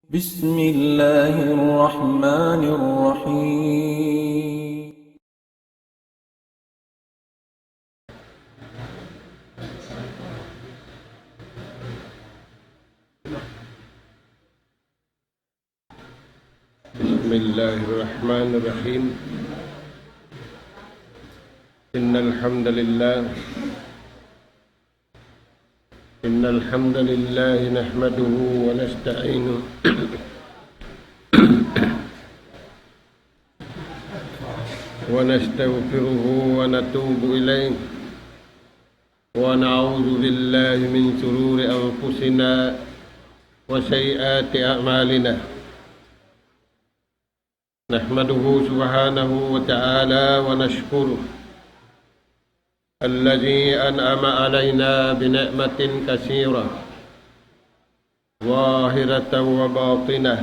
بسم الله الرحمن الرحيم. بسم الله الرحمن الرحيم. إن الحمد لله نحمده ونستعينه ونستغفره ونتوب إليه ونعوذ بالله من شرور أنفسنا وسيئات أعمالنا. نحمده سبحانه وتعالى ونشكره الذي أنعم علينا بنعمة كثيرة ظاهرة وباطنة،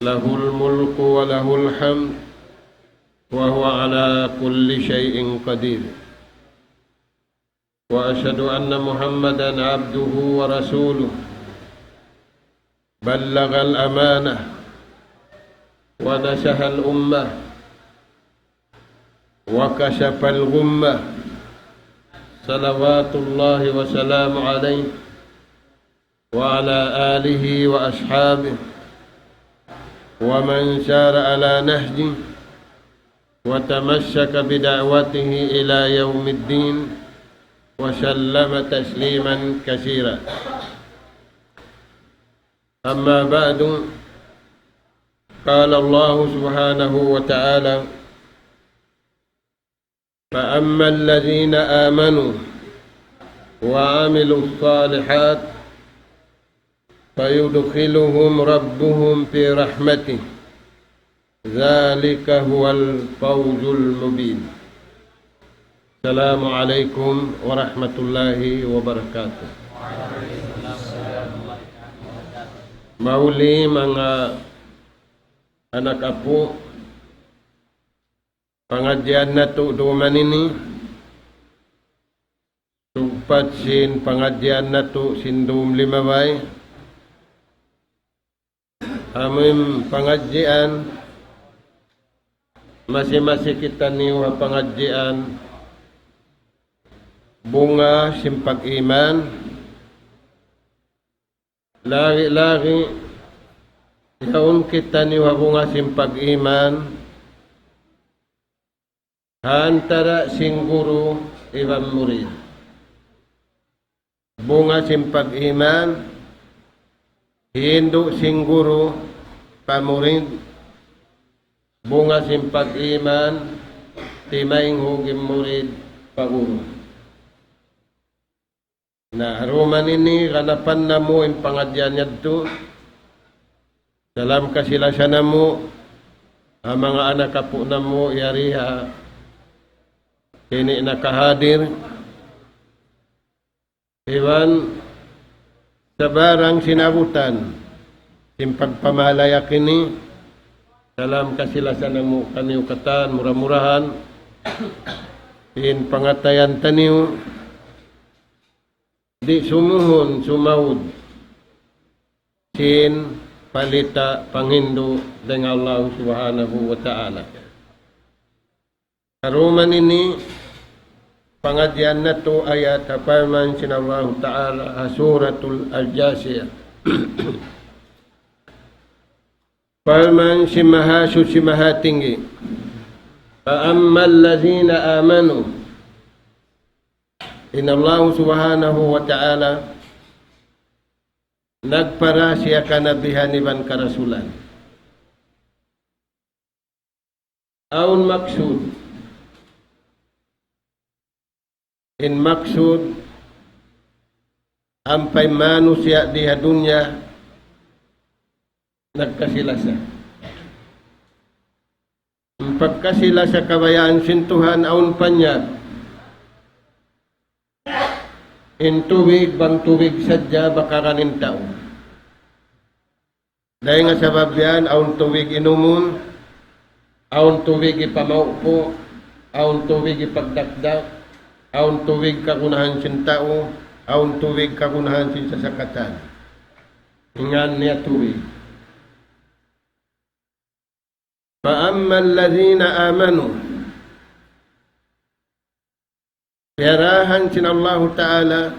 له الملك وله الحمد وهو على كل شيء قدير. وأشهد أن محمدًا عبده ورسوله بلغ الأمانة ونصح الأمة وكشف الغمة، صلوات الله وسلامه عليه وعلى آله وأصحابه ومن سار على نهجه وتمسك بدعوته إلى يوم الدين وسلم تسليما كثيرا. أما بعد، قال الله سبحانه وتعالى: فأما الذين آمنوا وعملوا الصالحات فيدخلهم ربهم في رحمته، ذلك هو الفوز المبين. السلام عليكم ورحمة الله وبركاته. Mauli mga anak apo, pengajian nato duman ini sugpat sin pengajian nato sindum limaway amim pengajian masih kita niwa pengajian bunga simpag iman lagi yaon kita niwa bunga simpag iman antara sing guru ibang murid. Bunga simpag iman hindu sing guru pamurid. Bunga simpag iman timaing hugim murid paguru. Nah, ruman ini kanapan namo yung pangadyan yadto. Dalam kasilasan namo ang mga anak kapo namo yariha kini nakahadir iwan sa barang sinabutan simpag pamalaya kini dalam kasilasan namo kaniw katan murah-murahan in pangatayan taniw di sumuhon sumawud sin palita panghindu dengan Allah Subhanahu wa ta'ala. Karuman ini pengajian na to ayat hapaman sinallahu ta'ala suratul Al-Jasiyah. Palman si mahasu si mahatinggi fa'ammal lazina amanu inallahu subhanahu wa ta'ala nagpara siya kanabihan iban karasulan aun maksud in maksud ampay manusia diha dunya nagkasilasa pagkasilasa kabayaan sintuhan aun panyag in tubig bang tubig sadya bakaranin tao. Dahil nga sabab yan, aun tubig inumun, aun tubig ipamaupo, aun tubig ipagdakdak, aun tubig kakunahan sin tao, aun tubig kakunahan sin sasakatan. Ingan niya tubig. فَأَمَّا الَّذِينَ آمَنُوا Piyarahan sinallahu ta'ala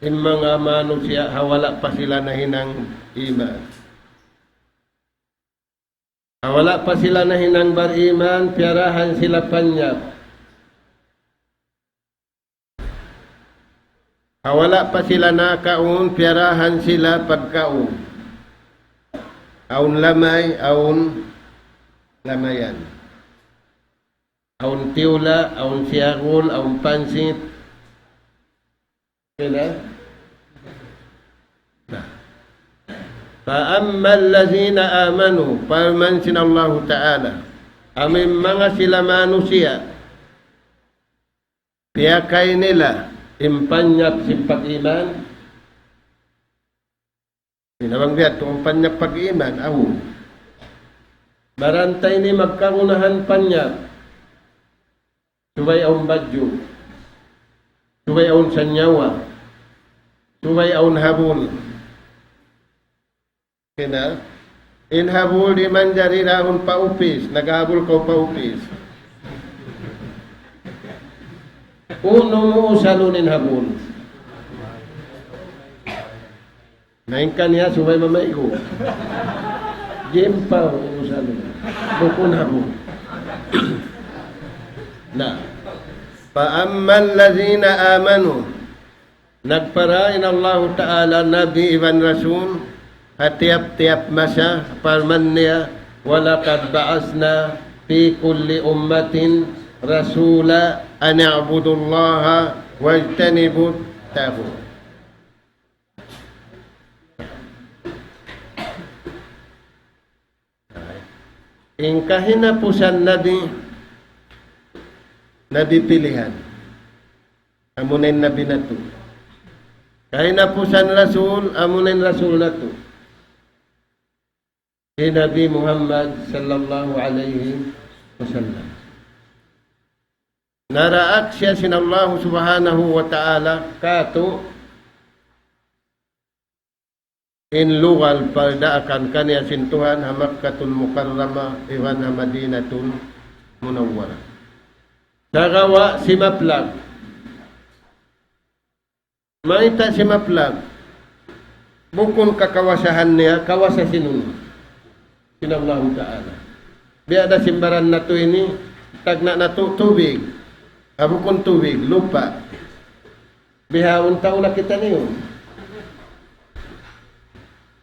in mga manusia hawala pa sila na hinang iman. Hawala pa sila na hinang bariman, piyarahan sila panyap. Hawala pa sila nakaon, piyarahan sila pagkaon. Aun lamay, aun lamayan. Aun tiula, aun siyagol, aun pansit. Kaya فَأَمَّا الَّذِينَ آمَنُوا Paman sinallahu ta'ala aming mga sila manusia piyakay nila impanyap simpag-iman pinabanggiat kung panyap pag-iman aho barantay ni magkagunahan panyap subay aun badyo subay aun sanyawa subay aun habol kena inhabol di man jari rahon paupis naghabol ko paupis uno mo salunin habol naingkan niya subay mamaigo jempaw uno salun bukun habol na fa'ammal lazina amanu nagparain Allah Ta'ala Nabi Iban Rasul tiap-tiap masa firman niya walaqad ba'asna fi kulli ummatin rasula an i'budullaha wajtanibut taghut. In kahinapusan nabi pilihan amunin nabi natu kahinapusan rasul amunin rasul natu si Nabi Muhammad sallallahu alaihi wasallam. Naraak siya sinallahu subhanahu wa ta'ala kato in lugal pardaakan kaniya sintuhan ha Makkatun Mukarrama iwan ha Madinatun Munawwara. Nagawa si Maplag. Maita si Maplag. Bukon kakawasahan niya, kawasa sinunod. Sinallahu ta'ala. Biada simbaran na to ini, tagna na to tubig. Abukon tubig, lupa. Bihawon tao na kita niyo.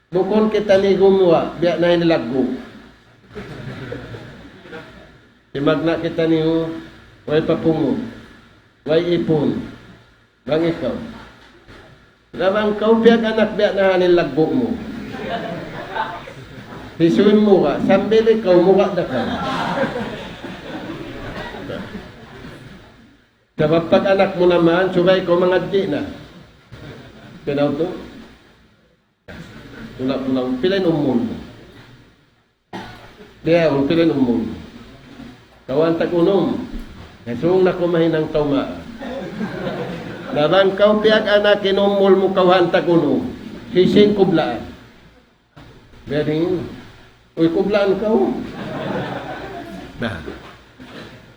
Bukon kita ni gumawa, biya na inilaggo. Simagna kita niyo, way papungo, way ipon, bang ikaw. Labang kau biya anak biya na inilaggo mo. Hisuin mo ka, sambil ikaw mukha na ka. Sabab pag anak mo naman, subay ko mga di na. Kinaw to? Tulak-tulak, pilain umon mo. Diya, pilain umon mo. Kawan tag-unom. Nasung na kumahinang tauma. Labang kau piyak anak, kinumul mo kawan tag-unom. Sising kublaan. Biyarin, uy, kublaan ka ho. Nah,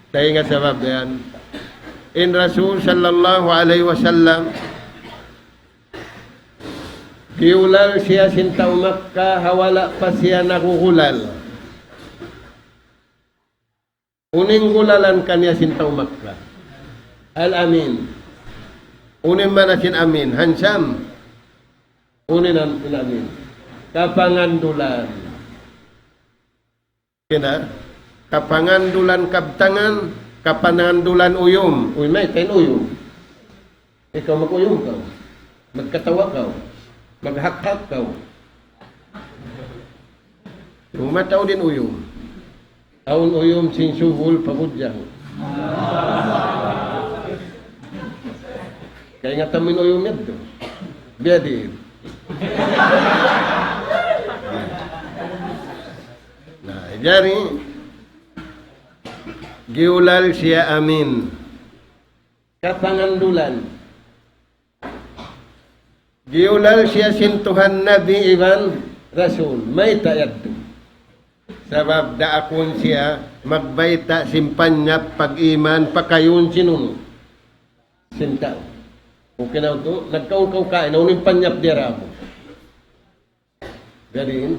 tayo nga sabab yan. In Rasul sallallahu alaihi wasallam, giulal siya sintaw Makkah, hawala pa siya nakukulal. Uning gulalan kanya sintaw Makkah. Al-Amin. Unin manasin Amin. Hansam. Unin ang Amin. Kapangandulan. Kena kapangandulan kabtangan, kapangandulan uyom. Uy, may ten uyom. Ikaw mag-uyom ka. Magkatawa ka. Maghak-hak ka. Umataw din uyom. Aun uyom sin subul pabudyang. Kaya nga tamin uyom yan to. Biyadir. Nah, jari giulal siya Amin kapangandulan giulal siya sintuhan Nabi Iban Rasul. May tayad to. Sabab daakon siya magbayta simpanya pag-iman pakayon sinunod. Sintaw. Okay na ito. Nagkaw-kaw kain. Naunin panyap dira mo. Garin.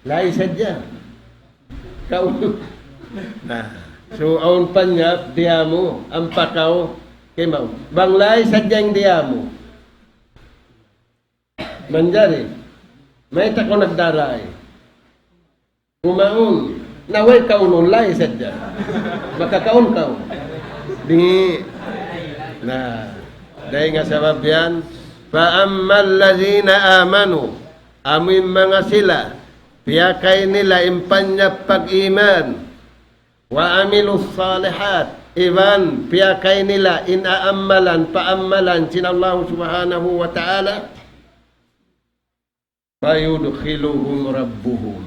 Lai sadya. Kaun. Nah. So, aun panyap diya mo. Ang pakaw. Kay mau. Banglay sadyang diya mo. Manjari. May tako nagdaray. Kumaun. Naway kaunon lai sadya. Makakaon kaon. Di. Nah. Dahil nga sabab yan, فَأَمَّا الَّذِينَ آمَنُوا amin mga sila, piyakay nila impanya pag-iman, wa amilus salihat, iban, piyakay nila inaamalan, paamalan, sinallahu subhanahu wa ta'ala, fayudkhiluhum rabbuhum.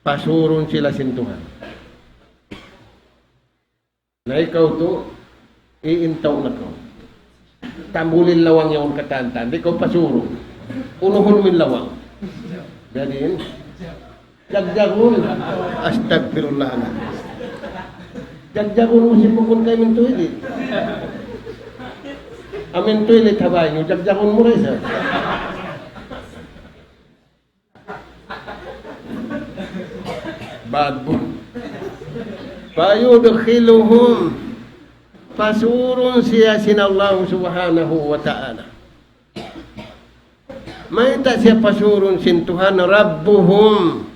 Pasurun sila sintuhan. Na ikaw to, iintaw na ko. Tambulin lawang yung katantan. Di ko pasuro. Unuhon min lawang. Ganin. Jagjagun. Astagfirullah. Jagjagun mo sipukun kayo min tuwili. Amin tuwili tabay nyo. Jagjagun mo rin sa. Bad boy. Fayudkhiluhum, pasurun siya sinallahu subhanahu wa ta'ala. May ta siya pasurun sintuhan rabbuhum.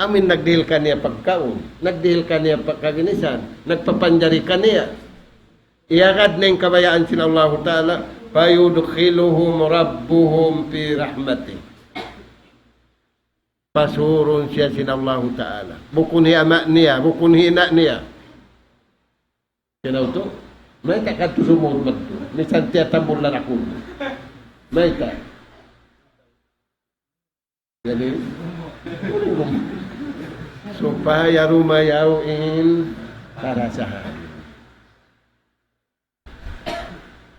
Amin nagdihil ka niya pagkaon, nagdihil ka niya pagkaginisan, nagpapanjari ka niya. Iyagad na yung kabayaan sinallahu ta'ala, fayudkhiluhum rabbuhum fi rahmatih. Pasurun siya sinallahu ta'ala. Bukun hi ama niya, bukun hi ina niya. Kinaw to? May takat to sumod ba to? May santiya tambol na nakul. May ta. Jadi, supaya rumayaw in parasahan.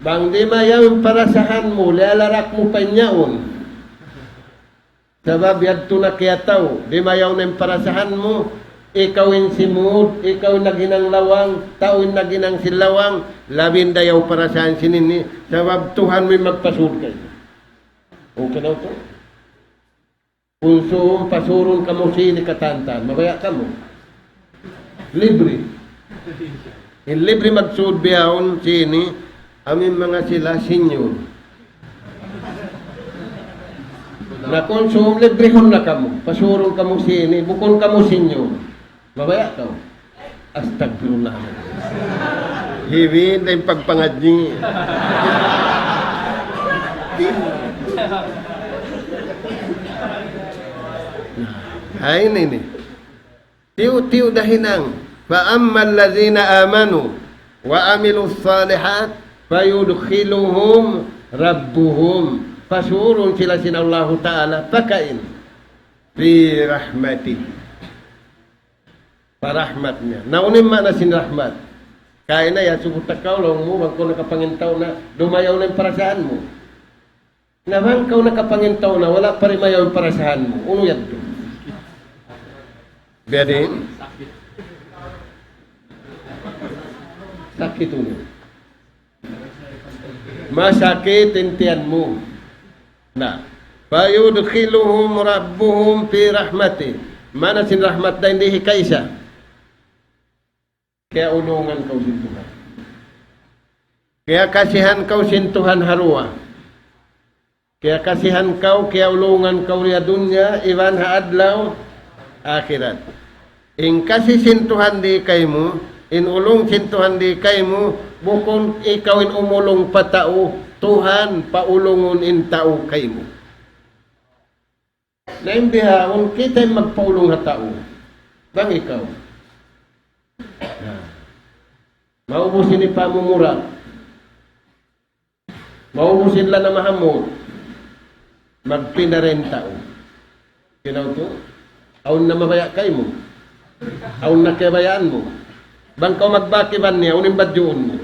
Bang di mayaw in parasahan mo, lalarak mo panyaon. Sabab yadto na kaya tao, di mayaw na yung parasahan mo, ikaw yung simud, ikaw yung naginang lawang, tao yung naginang silawang, labin dayaw parasahan sinini, sabab Tuhan may magpasur kayo. Okay na ito? Kung pasurun ka mo sini katantan, mabaya ka mo. Libre. In libre magsud biyahon sini, amin mga sila senior. Na konsum librehon na kamo, pasurong kamo sini, bukon kamo sinyo. Mabaya ka. Astagfirullah. Hiwin na yung pagpangadyi. Ay, nini. Tiyo dahinang, فَأَمَّا الَّذِينَ آمَنُوا وَعَمِلُوا الصَّالِحَاتِ فَيُدْخِلُهُمْ رَبُّهُمْ. Pasurun sila sinallahu ta'ala pakain fi rahmati, parahmat niya. Naunin man na sinrahmat kaya na ya subutakaw lang mo wag ko nakapangintaw na dumayaw na yung parasahan mo naman kaw nakapangintaw na wala pa rin mayaw yung parasahan mo. Uno yan to bedin sakit uno masakit intiyan mo na fayudkhiluhum rabbuhum fi rahmati. Mana sin rahmat na hindi hikaisa. Kaya ulungan kau sintuhan. Kaya kasihan kau sintuhan harua. Kaya kasihan kau, kaya ulungan kau ria dunya, iwan haadlaw, akhirat. In kasi sintuhan di kay mo, in ulong sintuhan di kay mo, bukon ikaw in umulong patao, Tuhan paulungon in tao kay mo. Naimbihaon, kita'y magpaulong na tao. Bang ikaw? Maubusin ni pamumura. Maubusin lang na mahamot. Magpina rin tao. Kinaw to? Aun na mabaya kay mo. Aun na kabayaan mo. Bang ka magbakiban niya, unin badyuon mo.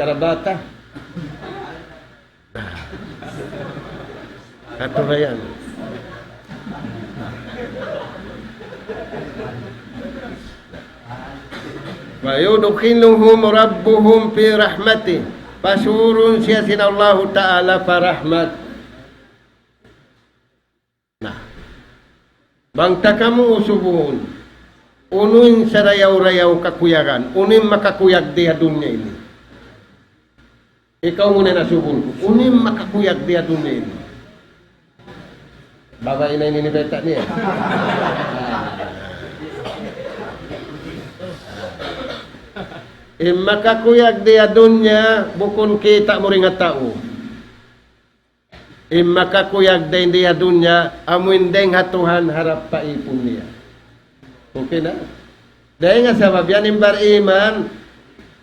karabata. Ato na yan. Wa yudkhiluhum rabbuhum fi rahmati. Pasurun siya sinallahu ta'ala parahmat. Nah. Bangta kamu usubuhun. Unuin sa rayaw-rayaw kakuyagan. Unin makakuyag di dunya ini. Ikaw muna nasubun ko. Unin makakuyag di dunya ini. Babae na ininibeta niya. Makakuyag di dunya bukun kita mo rin nga tao. Makakuyag di dunya amuin deng hatuhan harap paipon niya. Okay na? Dahil nga sabab yan imbar iman,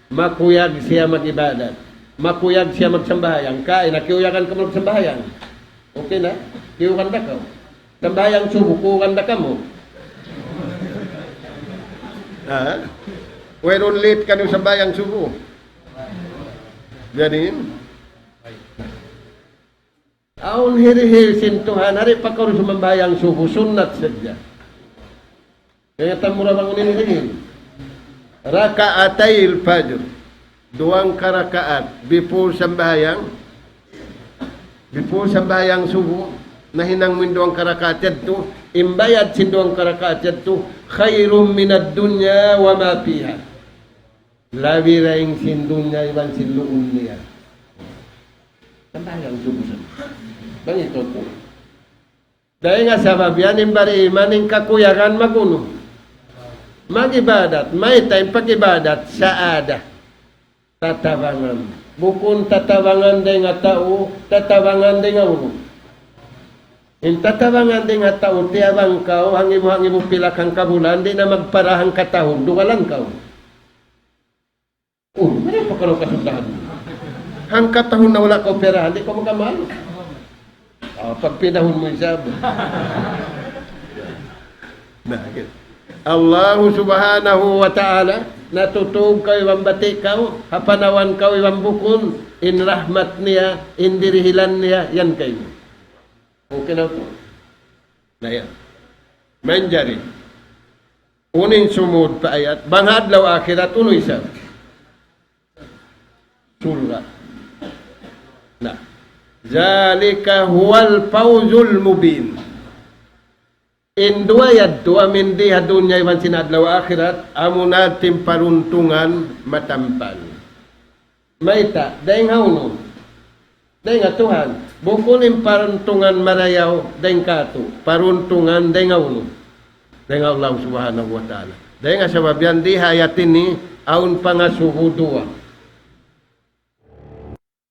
makuyag siya mag-ibadat. Makuyag siya magsambahayan. Nakiuyagan ka magsambahayan. Okay na? Kiukan da ka. Sambahayan subo, kukan da ka mo. Ha? Whereon late ka nung sambayang subo. Ganin? Aun hiri-hiri sintuhan, hari pa ka rin sumambayang subo, sunat sadya. Kaya tamura bangunin rin. Raka'atayil fajr. Duang karakaat before sambayang subo. Nahinang min duang karakaat yadto. Imbayad sin duang karakaat yadto. Khairum minad dunya wa ma fiha. Labi raing sin dunya iban sin luun niya. Sambayang subo sa. Bang ito to. Dahil nga sabab yan, imbari iman, kakuyagan maguno. Mag-ibadat, may time pag-ibadat sa ada. Tatawangan. Bukun tatawangan din nga tao, tatawangan din nga ulo. In tatawangan din nga tao, tiyawang kao, hangi mo pilakang kabulan, di na magparahang katahog, duwalan kao. May pa ka kasundahan. Hang katahon na wala ka operahan, di ko magamahal. Pag pinahon mo isa. Allah subhanahu wa ta'ala natutog kayo ang bati kao, hapanawan kayo ang bukon, in rahmat niya, in dirihilan niya, yan kayo. Okay na po. Na yan. Manjari. Unin sumud pa ayat, banghadlaw akhirat, unoy siya. Surah. Na. Zalika huwal fawzul mubin. Indua yadto amin di hadunya iwan sinadlaw akhirat amuna timparuntungan matampal. Maita, daing hauno. Daing atuhan. Bukunin paruntungan marayaw daing kato. Paruntungan daing hauno. Daing Allah subhanahu wa ta'ala. Daing asabab yan di hayatin ni aun pangasuho dua.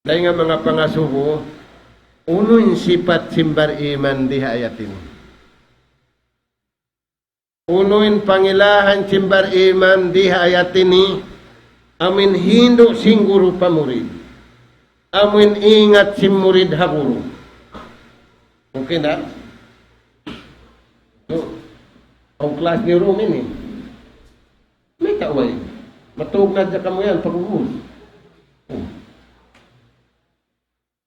Daing nga mga pangasuho uno'y sifat simbar iman di hayatin. Unuin pangilahan simbar iman di hayatin ni amin hindo singguro pamurid. Amin ingat simurid haguro. Okay na? So, ang class ni Rumin eh. May taway. Matug na dyan ka mo yan pag-uus.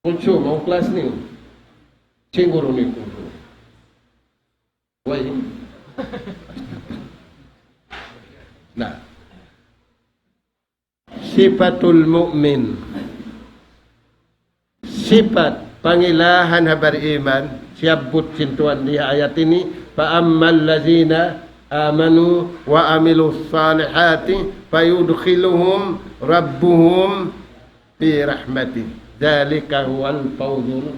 Kulso, ang class niyo. Singguro ni Kulso. Why? Nah, sifatul mu'min, sifat pangilahan habar iman siabut sintuan di ayat ini fa'ammal lazina amanu wa amilus salihati fayudkhiluhum rabbuhum fi rahmati dzalika huwal fawzul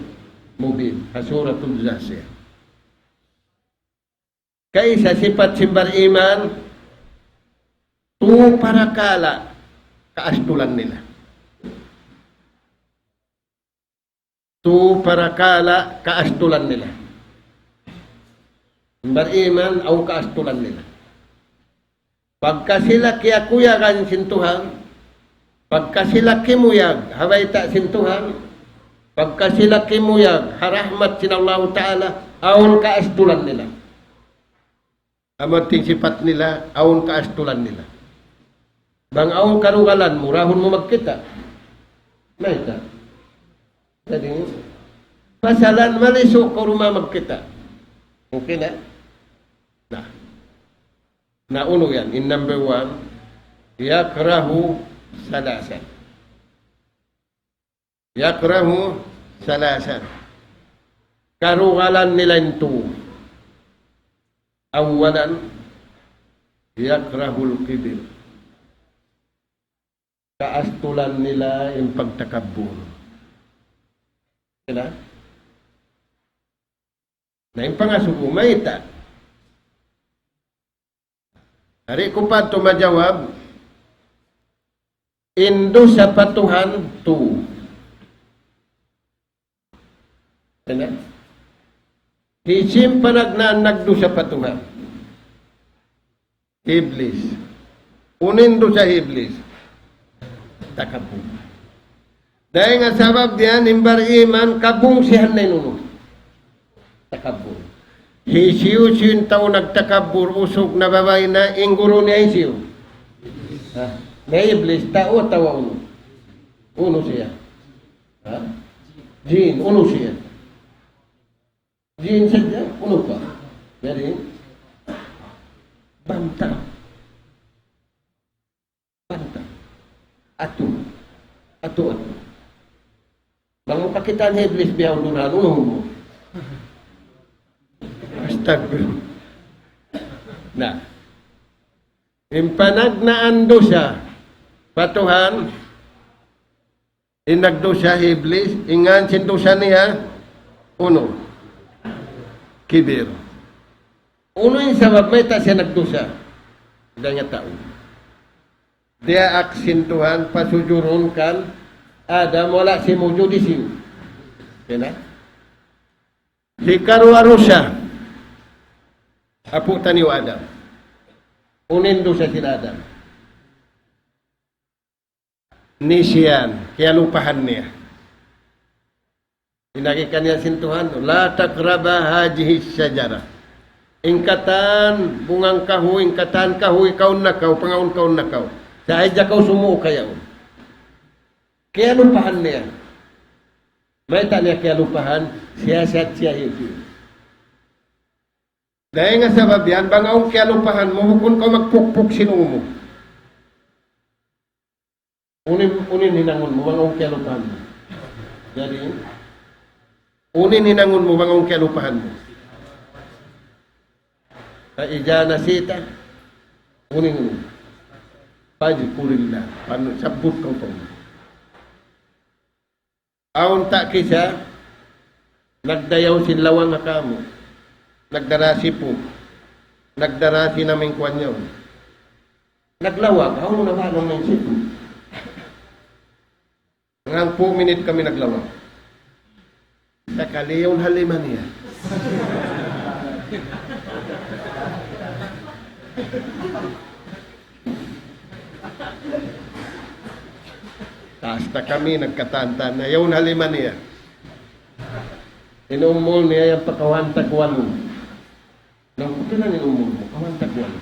mubin. Suratul Zasiyah. Kaisa sifat simbar iman tu para kala kaastulan nila. Tu para kala kaastulan nila. Simbar iman au kaastulan nila. Pagka sila kiyakuyagan sintuhan, pagka sila kimuyag haway ta sintuhan, pagka sila kimuyag harahmat sinallahu ta'ala aun kaastulan nila. Amating sifat nila, aun kaastulan nila. Bang aun karugalan, murahon mo magkita. Maita. Jadi, masalan maliso ko rumamag kita. Okay na? Nah. Nauno yan. In number 1, yakrahu salasan. Yakrahu salasan. Karugalan nila ito. Awalan, yakrahul kibir. Kaastulan nila yung pagtakabur. Kaya? Na yung pangasuko, maita. Hari ko pa tumajawab, indo sa patuhan tu. Kaya? Hisim panagnan nagdo sa patuhan. Iblis. Unin do sa iblis. Takabung. Dahil nga sabab diyan, imbar iman, kabung sihan na inuno. Takabung. Hisiyo siyun tao nagtakabur, usog na babae na, inguro niya hisiyo. Na iblis, tao tawa uno. Uno siya. Jin, uno siya. Jin saja, uno pa. Jadi, bantang. Bantang. Atu. Bangun pakitan iblis biar ununan, uno. Astagfirullah. Nah, impanagnaan dosa patuhan inagdosa iblis ingan sin dosa niya uno kibir. Uno yung sabab may ta siya nagdosa danya tao. Dia aksin Tuhan pasujurun kan Adam wala si mujudisin. Kena? Hikaru arusha apo taniw Adam. Unin dosa sila Adam. Nisiyan, kaya lupahan niya. Inagikan niya sintuhan, la takraba hajihi syajara. Ingkatan, bungang kahoy, ingkatan kahoy, kaun na kau, pangaun na kau. Sa aja kau sumuo kayaon. Kaya lupahan niya. May tanya kaya lupahan, siya hindi. Dahil nga sabab yan, bangaong kaya lupahan mo, kung ka magpukpuk sinumo. Unin hinangon mo, bangaong kaya lupahan mo. Jadi, unin hinangon mo, bangaong kaya lupahan mo. Ija na sita, unin mo. Paji kurilla, sabut kau pang. Aun tak kisah, nagdayaw sinlawang nga kamo. Nagdarasi po. Nagdarasi namin kwanyaw. Naglawag, ako na ba nang sipo? Ngang po minute kami naglawag. Sa kaliyon haliman niya. Hasta kami nagkatantan na yun haliman niya. Inumol niya yung pakawantagwan mo. Nang ito na inumol mo, kawantagwan.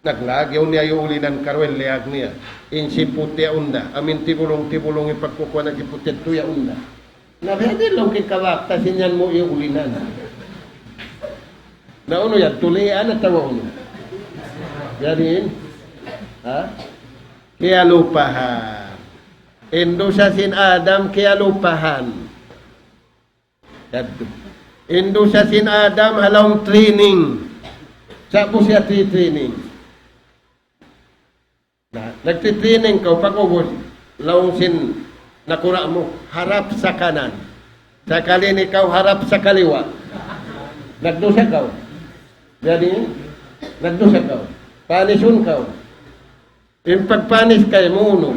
Naglagyaw niya yung ulinan karwen liag niya. Insi puti unda. Amin tibulong ipagkukuha na kiputi tuya unda. Nabedi lang kikawakta sinyan mo yung ulinan. Nauno yan, tulian at tawa uno. Yarin. Ha? Kaya lupahan. Indo sa sin Adam, kaya lupahan. Indo sa sin Adam, halawang training. Sapo siya training. Nagtitraining ka, pag-ubos, lawang sin nakura mo, harap sa kanan. Sakalin ikaw, harap sa kaliwa. Nagdusa ka. Jadi, nagdusa ka. Panisun ka. Yung pagpanis kayo mo uno.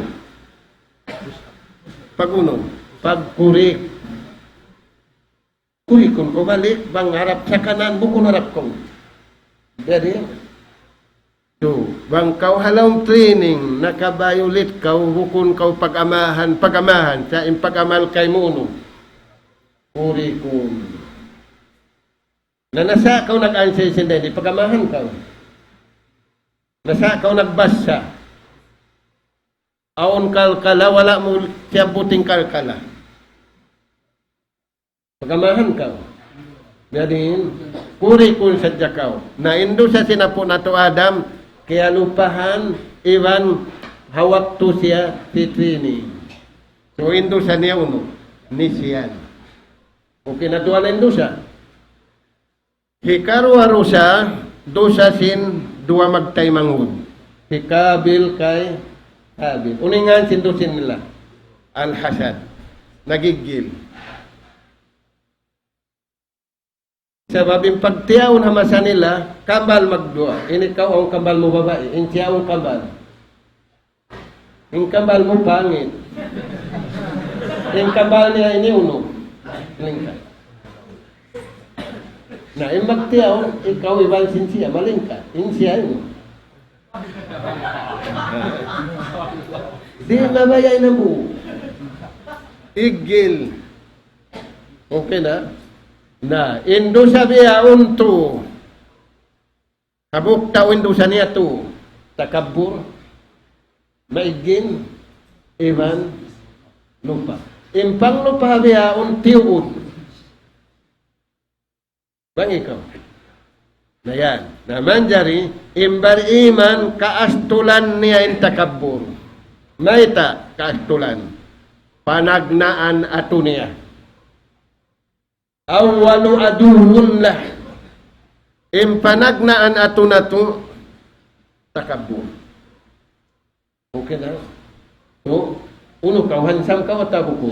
Pag-uno, pag-kurik. Kurikon ko balik, bang harap sa kanan, bukon harap ko. Jadi, bang kau halawang training, nakabayulit kau, bukon kau pag-amahan, sa impag-amal kay mo uno. Kurikon. Nasa kau nag-ansay sinday, di pag-amahan kau. Nasa kau nagbasa. Aon kalkala, wala mo siya buting kalkala. Pagamahan ka. Jadi, puri kun sadya ka. Na indo sa sinapo na to Adam, kaya lupahan, iwan, hawak to siya, titrini. So, indo sa niya uno, nisyan. Okay na tuwa na indo siya. Hikaru siya, dosa sin, dua magtay manghud. Hikabil kay Habil. Uningan sindusin nila. Al-hasad. Nagigil. Sa babing pagtiyaw na masa nila, kambal magdua. Ini ikaw ang kambal mo babae. Insiya ang kambal. Yung kambal mo pangit. Yung kambal niya ini uno. Lingka. Na yung magtiyaw, ikaw ibang sinsiya. Malingka. Insiya yun. Di mamayay na mo. Igil. Okay na? Na, indo sabiya unto. Habuk tao indo sa niya to. Takabur. Maigin. Iman. Lupa. Impang lupa biya untiun. Bang ikaw. Na yan. Naman jari, imbar iman kaastulan niya in takabur. Maita kaastulan. Panagnaan ato niya. Awalu aduhun lah. Impanagnaan ato na to, takabur. Okay na? So, uno ka, hansam ka o tabuko?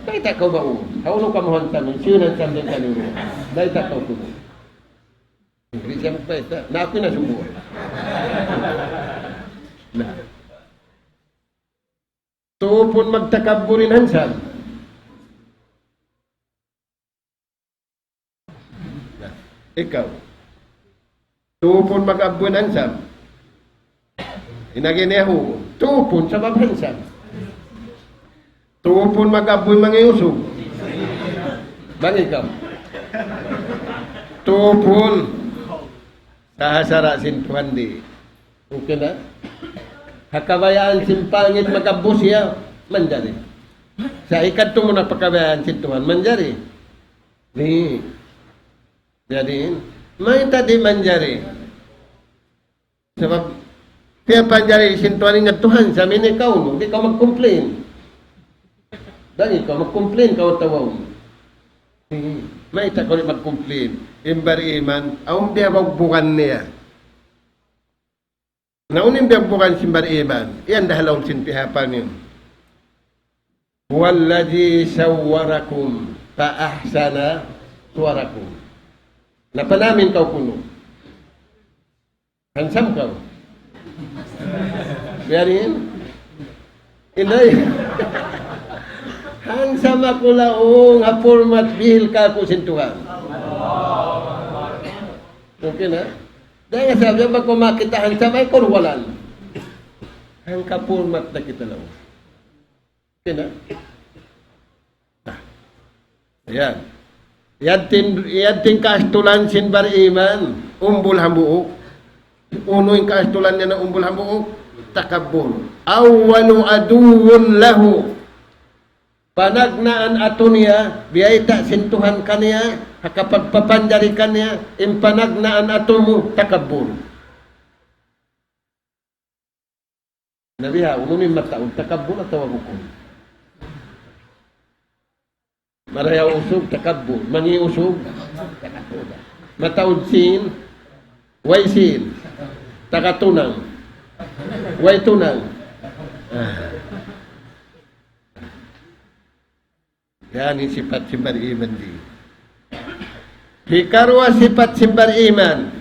Dahil takaw ba o? Kauno ka mo hansam, siyo hansam din kanino. Dahil takaw ko. Hindi siya magpaita. Na ako na subuha. Na. Tupon magtakaburin hansam. Na. Ikaw. Tupon mag-abuin hansam. Inaginiyahu. Tupon sa babhansam. Tupon mag-abuin mangiusog. Bang ikaw. Tupon kahasara sintuhan di. Okay na? Hakabayaan simpangit magabus siya, manjari. Sa ikat mo na pakabayaan sintuhan, manjari. Di. Jadi, may tadi manjari. Sebab, kaya panjari sintuhan nga Tuhan, sa amin ikaw mo, di ka mag-complain. Dan ikaw mag-complain, ka tawaw mo. May ita ko rin mag-complain. Imbar iman, ang biyabagbukan niya. Naunin biyabagbukan si imbar iman. Iyan dahalawang sintihapan yun. Walladhi sawwarakum fa-ahsana suwarakum. Napanamin kau puno. Hansam kau. Biarin. Inay. Hansam ako laong hapurmat bihil ka ako sintuhan. Okay na? Dahil sabi niya, pag kumakita hansam ay kurwalan. Ang kapurmat na kita lang. Okay na? Ayan. Yadting kaastulan sinbar iman, umbul hambuok. Uno yung kaastulan niya na umbul hambuok, takabur. Awalu aduun lahu. Panagnaan ato niya, biyay tak sintuhan ka niya, hakapagpapanjari ka niya, impanagnaan ato mo, takabur. Nabiha, umunin mataon, takabur at tawagukon. Marayaw usog, takabur. Mangi usog, takabur. Mataod sin, way sin, takatunang, way tunang. Yan yung sifat simbar iman di. Hikarwa sifat simbar iman.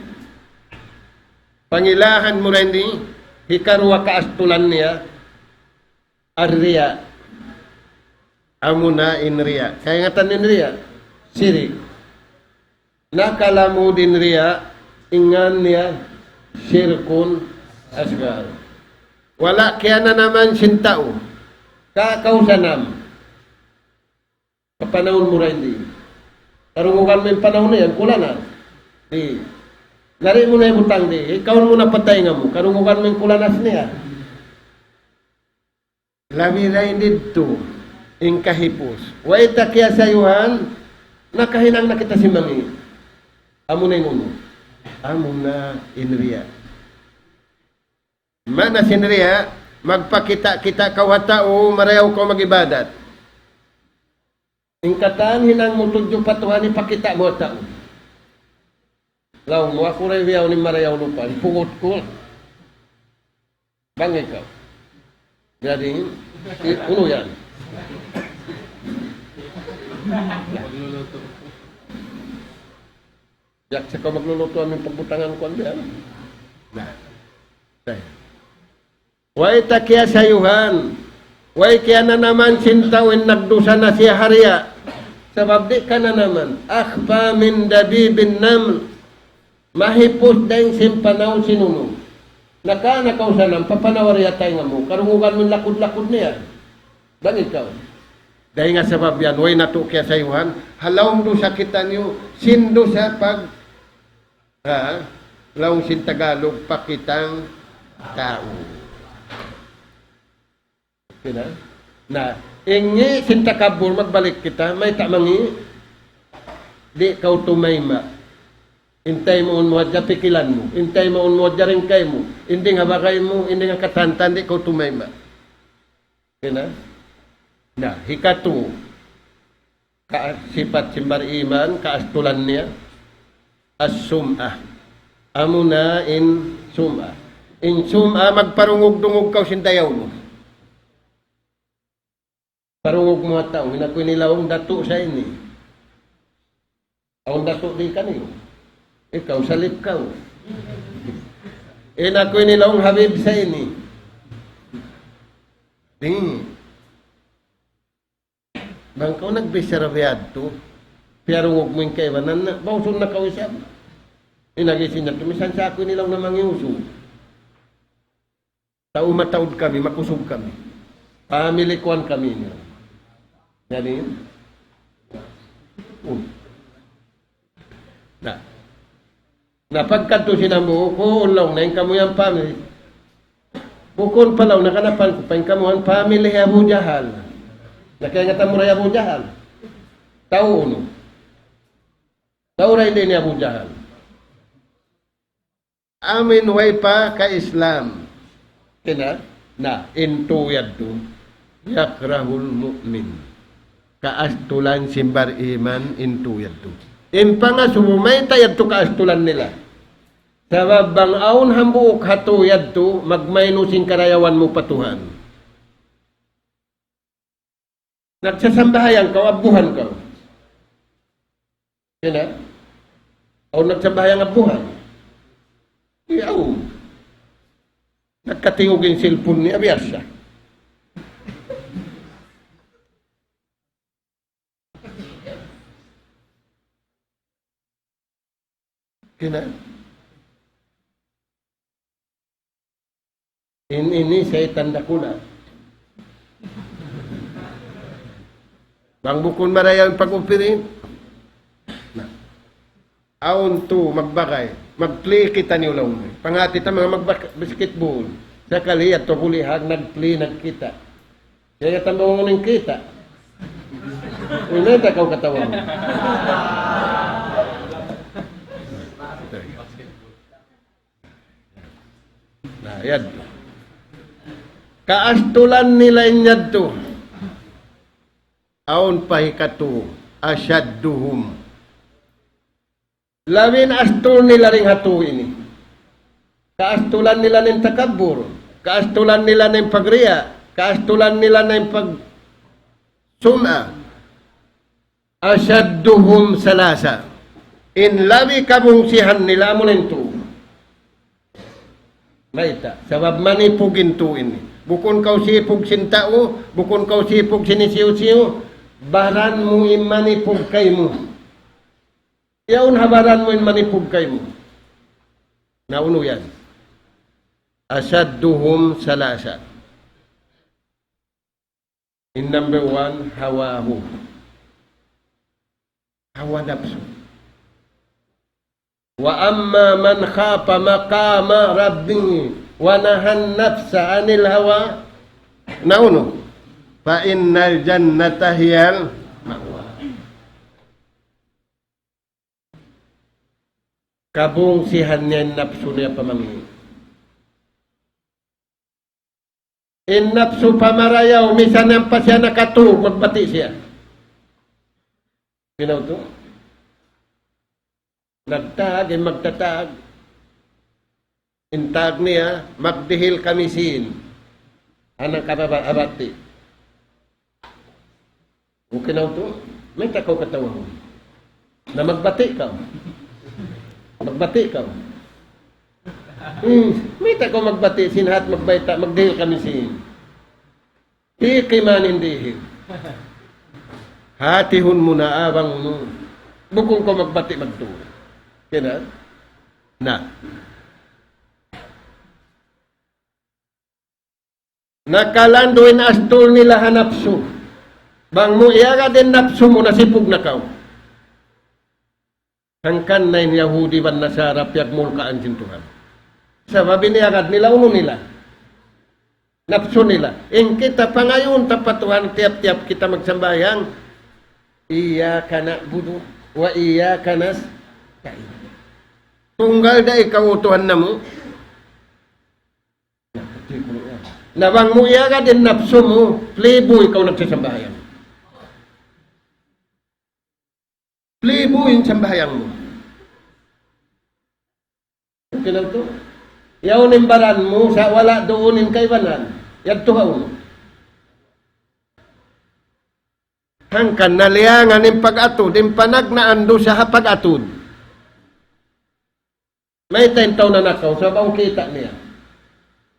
Pangilahan mo rin di, hikarwa kaastulan niya, arriya. Amuna in riya. Kaya nga tanin riya, sirik. Nakalamu din riya, ingan niya, sirkun asgar. Wala kaya na naman sintao. Kakausanam. Kapanahon mo rin di. Karungukan mo yung panahon na yan, kula na. Di. Lari mo na yung butang di. Ikaw mo na patay nga mo. Karungukan mo yung kulanas niya. lawiray dito, ing kahipos. Way takya sayuhan, nakahinang nakita si Mangi. Amo na yung amo na inriya. Mana sinriya, magpakita kita kawatao, marayaw ko magibadat. Ingkatan, hinang mo tudyo patuhan, ipakita mo tao. Law mo, ako rin yaw ni marayaw lupa, pugot ko. Bang ikaw. Jadi, uno yan. Yak sa ka magluluto aming pagbutangan ko ang biyan. Nah. Way takya sayuhan. Way kaya na naman sintawin nagdusa na siya hariya. Sabab di ka na naman. Akhfa min dabibin naml. Mahipos dahil simpanaw sinunong. Nakanakaw sa nang papanawariya tayo nga mo. Karungugan mo lakod-lakod niya. Dan ikaw. Dahil nga sabab yan, way nato kaya sayuhan. Halawang do sa kita niyo. Sindo sa pag lawang sin Tagalog pakitang tao. Kina? Na, ingi sintakabur, magbalik kita, may tamangi, di kau tumayma. Intay mo mo adya pikilan mo, intay mo adya rin kay mo, hindi nga bakay mo, hindi nga katantan, di kau tumayma. Kina? Na, hikatu, sifat simbar iman, kaastulan niya, as-sum'ah. Amo na in sum'ah. In sum'ah, magparungog-dungog kau sintayaw mo. Parungog mga tao, hinakoy nila ang dato sa ini. Ang dato di ka niyo. Ikaw, salip ka. Hinakoy nila ang habib sa ini. Di. Bangkaw nagbisarabyad to. Piarungog mo yung kaiwanan, bausun na kawisap. Inagisin niya, tumisan sa ako nilang namang iuso. Tao mataod kami, makusog kami. Pamilikuan kami niya. Yan. Napagkanto sinamu ko, ulaw na yung kamuyang family. Bukon palaw, nakanapan ko pa yung kamuyang family Abu Jahal. Nakayangatan mo rin Abu Jahal. Tao uno. Tao rin din ni Abu Jahal. Amin way pa ka Islam. Kina? Na, intuyad to. Yakrahul mu'min. Kaastulan simbar iman intuyad to. Impanga sumumay tayad to kaastulan nila. Sabab bang aun hambuok hatuyad to, magmaynusing karayawan mo patuhan. Nagsasambahayan ka, abuhan ka. Kina? O nagsambahayang abuhan. Iyaw. Nagkatingog yung cellphone ni Abiyas siya. Kina? Ini saya tanda kuna. Bang bukon maraya ang pag-upirin. Aon to, magbakay. Mag-play kita niyo lang. Pangati ta mga mag-basketball. Sa kaliyat to hulihag, nag-play, nagkita. Kaya tambang ng kita. Una ta kau katawa mo. Nah, yan. Kaastulan nila inyad to. Aon pahikatu asyadduhum. Lawin astul nila ring hatu ini. Kaastulan nila ng takabur. Kaastulan nila ng pagriya. Kaastulan nila ng sum'a. Asyadduhum salasa. In lawi kabungsihan nila mo nito. Maita. Sabab manipugin to ini. Bukon kau sipug sintao. Bukon kau sipug sinisiw-siw. Baran mo imanipug kay mo. Yaun habaran mo imanipug kay mo. Nauno yan. Asadduhum salasa. In number 1, hawahu. Hawa nafsu. Wa amma man khafa maqama rabbih wa nahan nafsa anil hawa. Nauno. fa innal jannata hiyal ma'wa. Kabungsihan niya napsu niya pamangin. In napsu pamarayaw, misan ang pa siya nakatug, magbati siya. Pinaw to? Nagtag, magtatag. Intag niya, magdihil kamisin. Anang kababati. Okay na to? May takaw katawa mo. Na magbati ka. Magbati ka. May takaw magbati, sinhat magbayta, magdihil kamisin. Ikimanin dihil. Hatihon mo na abang mo. Bukong ko magbati magtuwa. Kaya na. Nakalanduin astol nila hanapso. Bang mo iyaga din napso mo nasipog na kao. Hangkan na yung Yahudi ban Nasara piag mulkaan sintuhan. Sababi niyagad nila uno nila. Napso nila. In kita pangayon tapatuhan tiap-tiap kita magsambayang. Iya kana budo wa iya kanas kain. Tunggal da ikaw utuhan na mo. Nabang mo iyaga din napso mo, plebo ikaw nagsasambahayan. Plebo yung sambahayan mo. Okay lang to? Yaw nimbaran mo, sa wala doonin kaybanan. Yan tuhaw mo. Hangkan naliangan yung pag-atod, yung panagnaan do sa pag-atod. May 10 taon na nakaw, sa bang kita niya.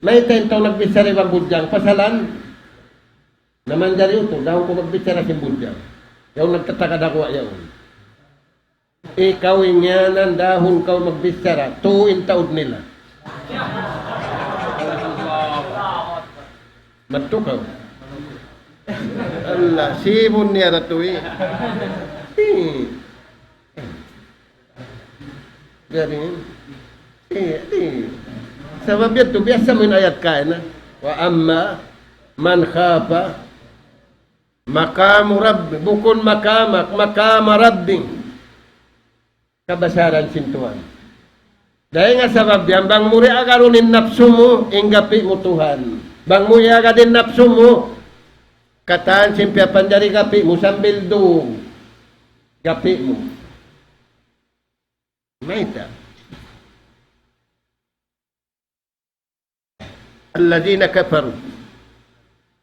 May 10 taon nagbisari bang budyang, pasalan. Naman dyan ito, dahon ko magbisara si budyang. Yaw nagtatakad ako ayaw. Ikaw inyanan dahon kau magbisara, tuin taod nila. Matukaw. Allah, sibon niya na ito eh. Galing. Sabab yan ito, biasa mo yung ayat ka na. Wa amma man khapa makamu rabbi. Bukon makamak, makama rabbi. Kabasaran sintuhan. Dahil nga sabab yan, bang muri agarunin napsu mo, inggapi mo Tuhan. Bang muri agadin napsu mo, kataan simpya pandari gapi mo, sambil doong. Gapi mo. Maita. Alladina kafaru.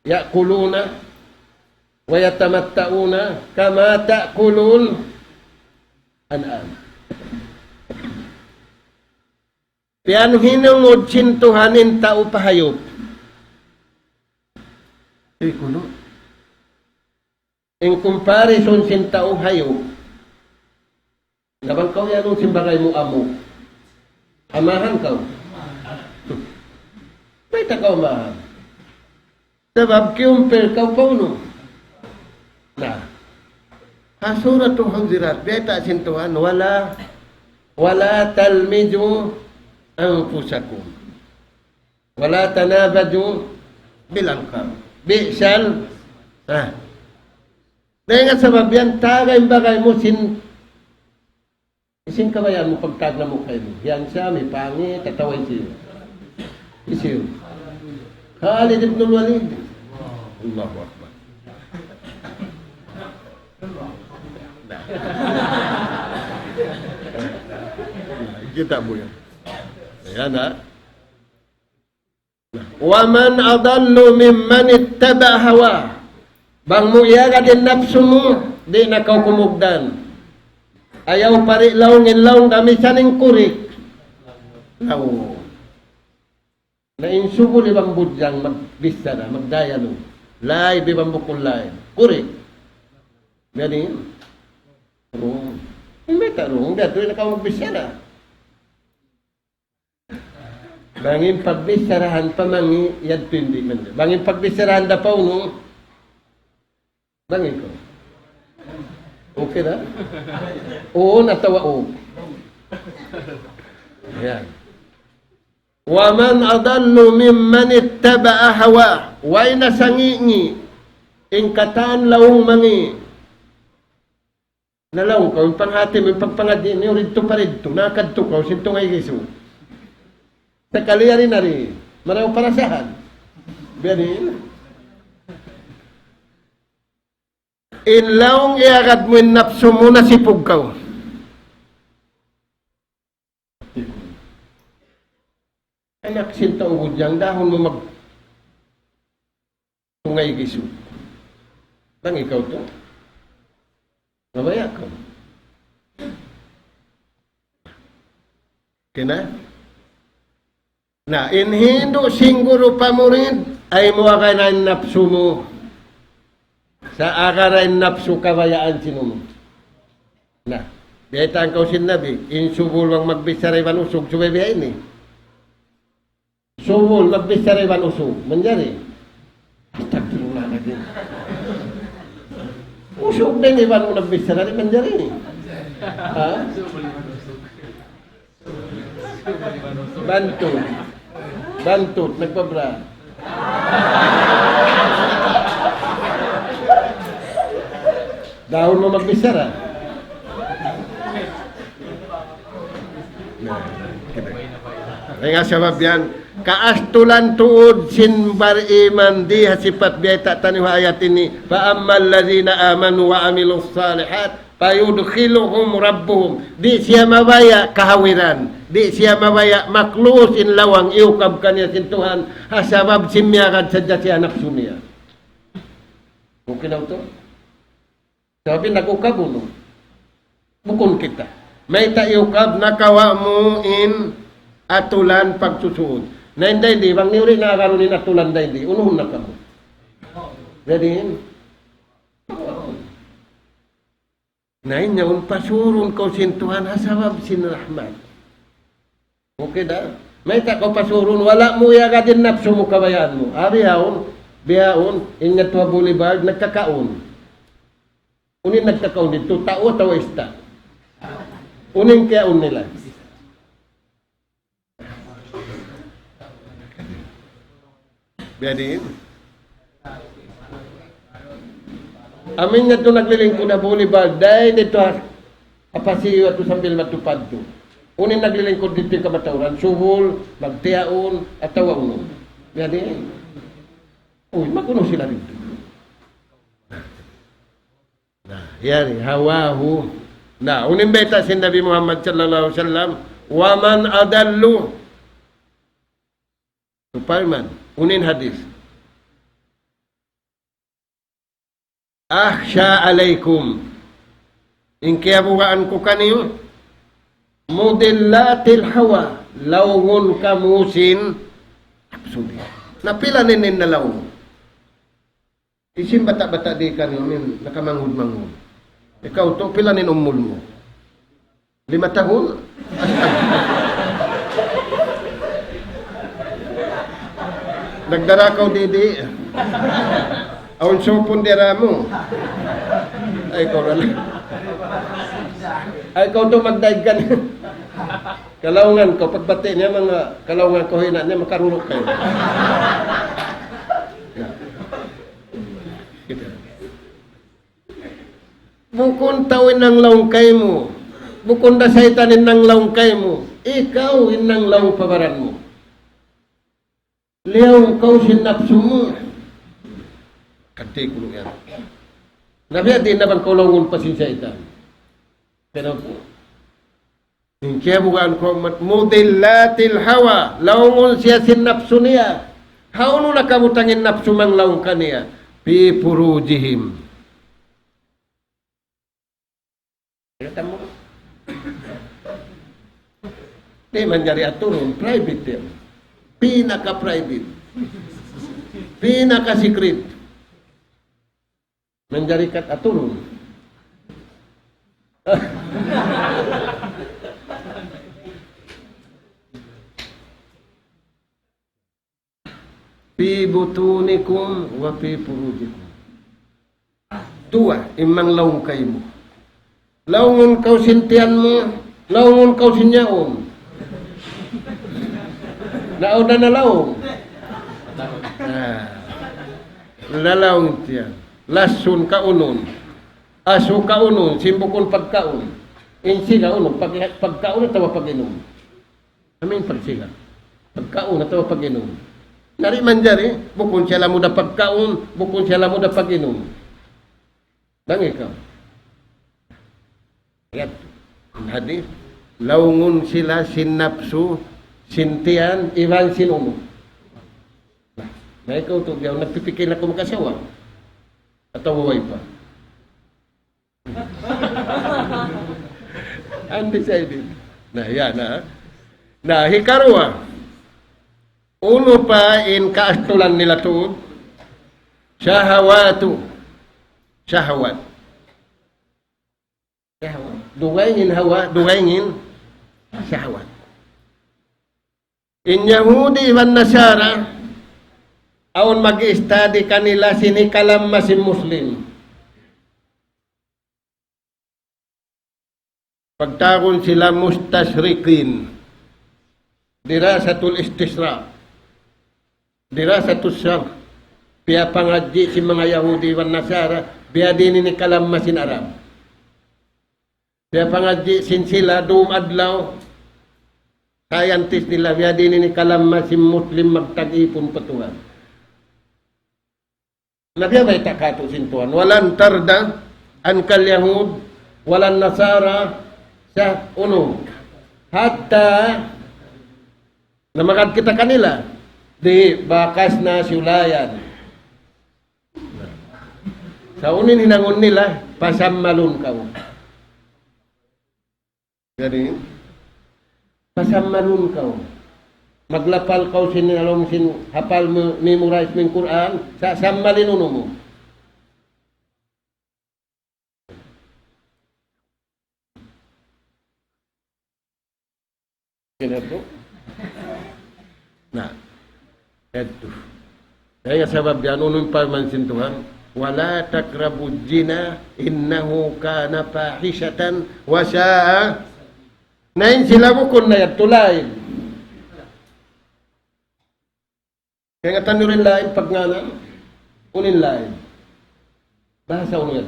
Ya'kuluna wa yatamatta'una kama ta'kulun an'am. Pian hinungod sintuhanin tao pahayop. Kuno. In comparison sin tao hayop. Nabang kau yanong simbagay mo amo. Amahan kau. May takaw mahal. Sabab kiumpir kau pauno. Nah. Hasuratul Hujurat. Beta sintuhan. Wala talmiju anfusakum. Wala tanabaju bilangkam. Bi'sal. Dahil nga sabab yan, tagay-bagay mo isin kabayan mo pagtag na mo kayo. Yan siya, may pangit, tataway siya. Isiyo. Khalid ibn Walid. Allahu Akbar. Kita mo yan. Ayan ha. Waman adallu mimman ittaba hawa. Bang mo iyaga din napsu mo, di na kau kumugdan. Ayaw pari laungin laung dami saning kurik. Law. Na insubo ni bang budyang magbisa na, magdaya no. Lay, bibang bukol lay. Kurik. Ganin. Rung. May tarong, dito na kau magbisa na. Bangin pagbisarahan pamangi yad pindi man. Bangin pagbisarahan da pa uno. Bangin ko. Okay na? Oo, natawa o. Ayan. Wa man adallu mimman ittaba'a hawa. Way nasangingi. Ingkatan lawong mangi. Nalawong ka, yung panghati mo, yung pagpangadin, yung ridto pa ridto, nakadto ka, sintong ay giso. Sa kaliyari na rin, maraw parasahan. Biyanin. Inlawong iagad mo yung napso mo na sipog ka. Anak, sintong gudyang, dahon mo mag tungay giso. Bang ikaw to? Mabaya ka. Kina? Na inhindo singguro pa mo rin ay mo ka na napso mo. Sa akaray napso kabayaan sino mo. Na, biyaitaan ka sinabi, insubulwang magbisaray man usog, subabiyain eh. Subul, magbisaray man usog, manjari. Astagfirullah na din. Usog din iban mo nagbisaray, manjari eh. Ha? Bantut. Bantut, nagpabra. Dahon mo magbisara. Ay nga sabab yan, kaastulan tuod sinbar iman di hasipat biyay tataniwa ayat ini, fa'ammal ladhina amanu wa amilus salihat, payudkhiluhum rabbuhum. Di siya mabaya kahawiran, di siya mabaya maklus in lawang iukab kanya sin Tuhan, hasabab simyagad sadya siya nafsu niya. Okay na ito? Sabi, nag-ukab mo. Bukon kita. May taiyukab, nakawa mo in atulan pagsusuod. Na hindi, bang niuri na karonin atulan na hindi, unuhon na ka mo. Ready? Na inyaon, pasurun ko sintuhan, hasabab sinrahman. Okay na? May tako pasurun, wala mo yaga din napso mo kabayaan mo. Ari haon, bihaon, ingat wa boulevard, nagkakaon. Unin nagkakaon dito, tao tawa ista. Unin kaya nila. Biadin. Amin nga ito naglilingkod na boulevard, dahil dito apasiyo at sambil matupad to. Unin naglilingkod dito yung kamatauran, suhol, magtiyaon, at tawa-uno. Biadin. Uy, maguno sila dito. Yan, hawahu. Na, unimbeta si Nabi Muhammad sallallahu alaihi wasallam, wa man adallu. Suparman, unin hadis. Akhsha alaikum. Inkiyabuhaan ko kaniyo. Mudillatil hawa. Lawngon kamusin. Absolutely. Napila ninin na lawngon. Isim bata-bata di ka niyo, nakamanghud-manghud. Ikaw to, pila nin umul mo? 5 tahun? Nagdarakaw didi. Aun supon dira mo. Ay, ikaw lang. Ay, ikaw to magdaig ka niya. Kalaungan ko, pagbati niya, mga kalaungan ko, hina niya, makarulok kayo. Bukon tawin ng laungkay mo. Bukon dasaytanin ng laungkay mo. Ikaw inang laung pabaran mo. Liyaw kau sinapsu mo. Kati ko yan. Nabiya din naman ko laungon pasinsaytan. Pero po. Kaya bukan ko mudillatil hawa. Laungon siya sinapsu niya. Hauno na kamutangin napsu mang laung kaniya. Pi purujihim. Kata mo. Di manjari aturun, private yan. Pinaka-private. Pinaka-secret. Manjari kat aturun. Fi butunikum wa fi furujikum. Dua, imang laungkay mo. Laungon kau sintian mo, laungon kau sinyaon. Nauna na laung. Nalaung tiyan. lasun kaunon, aso kaunon, simbukon pagkaon, insi kaunon, pagkaon at tawa pag-inom. Amin pagsiga. Pagkaon at tawa pag-inom. Nari man jari, bukon siya lamo da pagkaon, bukon siya lamo da pag-inom. Dangi ka. Ayat, ang hadis, laungon sila sinapsu, sintian, iwan sinuno. Na ikaw to, nagpipikil ako makasawa. At awaway pa. Undecided. Na, yan na. Na, hikarwa. Uno pa in kaastulan nila to, syahawatu. Syahawat. Syahawat. Duwaingin hawa, duwaingin syahawat. In Yahudi wan Nasara, aon mag-study kanila sinikalam masin Muslim. Pagtagon sila mustashrikin. Dirasatul istisra. Dirasatul syarh. Biya pangadji si mga Yahudi wan Nasara, biya din ni kalam masin Arab. Biya pangadji sin sila doom adlaw. Scientist nila, biya din ni kalam masin Muslim magtag-ipon patuhan. Nabiya may takato sintuan. Walan tarda an kal Yahud, walan Nasara sa uno. Hatta na makad kita kanila, di bakas na sulayan. Sa unin hinangon nila, pasammalon ka. Gani? Pasammalon ka. Maglapal kau sinalong sin hafal memorize min Quran sa sammalin uno mo. Kenapa? Nah, itu. Kaya sabab diyan unong pamansin Tuhan, wala takrabud zina innahu kana fahishatan wa sa'a. Nain sila mo kun na yatulay. Kaya nga tanyo rin lain pag nga na, unin lain. Bahasa uno yan.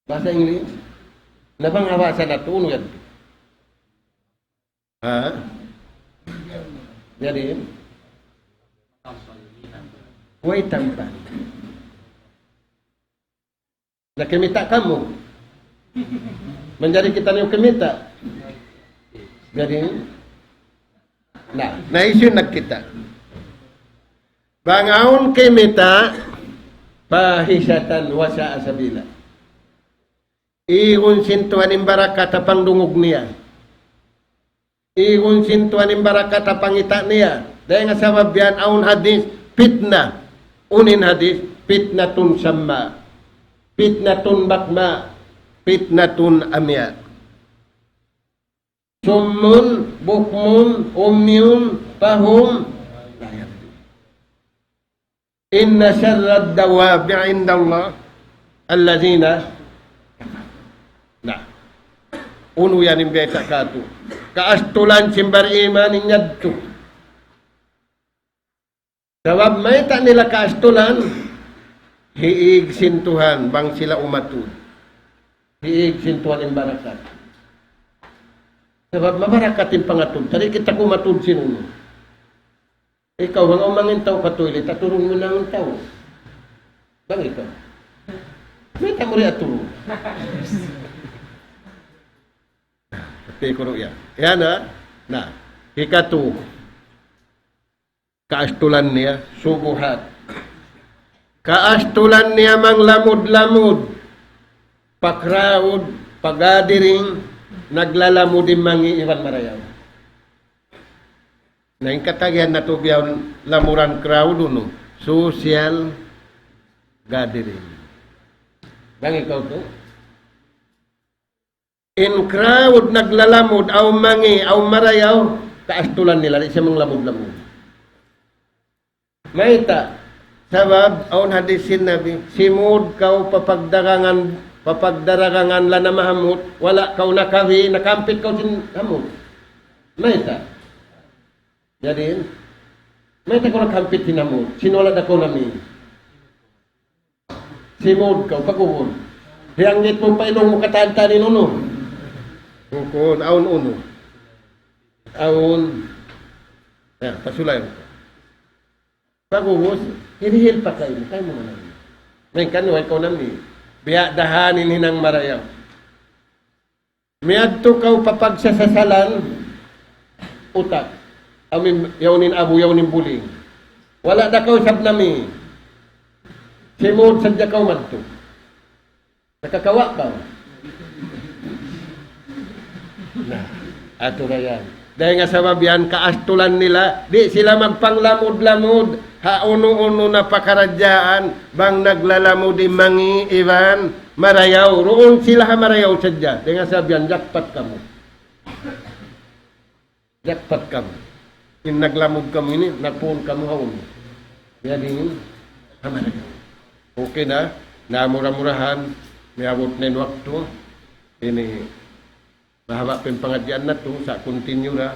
Bahasa English. Nabang awasa na ito, uno yan. Ha? Jadi, huwag tampan. Nakimita kamu. Menjadi kita niyong kimita. Jadi, naisun nagkita. Bangaon kimita, pahisatan wasa asabila. Iyon sintuan ng barakat apang dungog niya. Iyon sintuan ng barakat apang ita niya. Dahil nga sabab yan, aun hadis, fitna. Unin hadis, fitnatun samma. Fitnatun bakma. Fitnatun amya. Summun, bukmun, umyun, pahum. Inna syarrad dawabi inda Allah allazina uno yan yung beta kato. Kaastulan simbar iman inyadto. Sabab may ta nila kaastulan, hiig sintuhan bang sila umatud. Hiig sintuhan yung barakat. Sabab mabarakatin pangatud. Tari kita kumatud sinuno. Ikaw, mga umangin tao patuloy, taturong mo na ang tao. Bang ikaw? May tamuri aturo. Pati ko yan. Yan na. Ikatu. Kaastulan niya, subuhat. Kaastulan niya mang lamud-lamud. Pakraud, pagadiring, naglalamudin mangi iwan marayaw. Na yung katagihan na to biyaw lamuran crowd no, social gathering. Bang ikaw to? In crowd naglalamud aw mangi aw marayaw, kaastulan nila di siya mang lamud-lamud. Maita sabab aun hadisin nabi simud kau papagdaragangan la na mahamut, wala kau nakawi, nakampit kau sin hamut. Maita. Jadi, maita kau nakampit sin hamut, sinulad ako nami. Simod ka, pag-uwon. Hiyanggit mo pa ilong mo katanta ni Nuno. Bukon, aon uno. Aon. Ayan, pasulay mo. Pag-uwos, hirihil pa kayo. Kayo mo na namin. May kanuhay ko namin. Biya dahanin hinang marayaw. Miadto kaw papagsasasalan, utak. Amin, yawnin abo, yawnin buling. Wala na kaw sab nami. Simod sadya kaw madto. Nakakawa ka. Na, ato na yan. Dahil nga sa mabiyan, kaastulan nila, di sila magpanglamod-lamod, hauno-uno na pakaradyaan, bang naglalamod di mangi, Ivan, marayaw. Roon sila ha marayaw sadya. Dahil nga sabihan, jackpot ka mo. Jackpot ka mo. Yung naglamod ka mo ini, nagpuon ka mo haon. Kaya din, ha marayaw. Okay na, namura-murahan, may abot na yung wakto. Ini, mahaba pa yung pangadyan na to, sa continue na.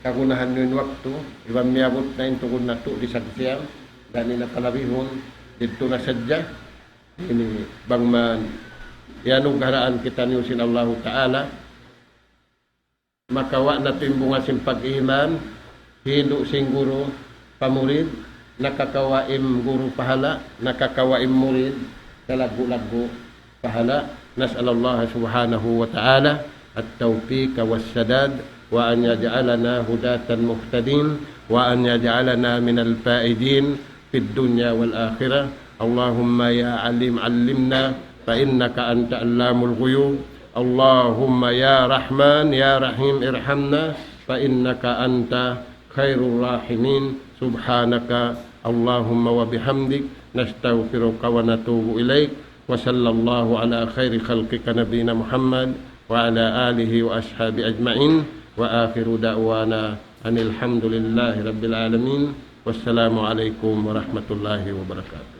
Kagunahan nyo yung wakto. Ibang may abot na yung tungkol na to, di sa siyang. Dani na palabihon, dito na sadya. Ini, bang man, yanong garaan kita niyo sin Allah Ta'ala. Makawa na to yung bunga sin pag-iman, hilo sing guro, pamurid, nakakawaim guru pahala, nakakawaim murid, kalago-lago pahala. Nas'al Allah subhanahu wa ta'ala at-tawfiq was-sadad wa an yaj'alana hudatan muhtadin wa an yaj'alana minal faidin fid dunya wal akhirah. Allahumma ya alim 'allimna fa innaka anta allamul ghuyub. Allahumma ya rahman ya rahim irhamna fa innaka anta khairur rahimin. Subhanaka Allahumma wa bihamdik nastaghfiruka wa natubu ilaik. Wa sallallahu ala khairi khalqika nabiyina Muhammad wa ala alihi wa ashabi ajma'in. Wa akhiru da'wana anil hamdulillahi rabbil alamin. Wassalamu alaikum warahmatullahi wabarakatuh.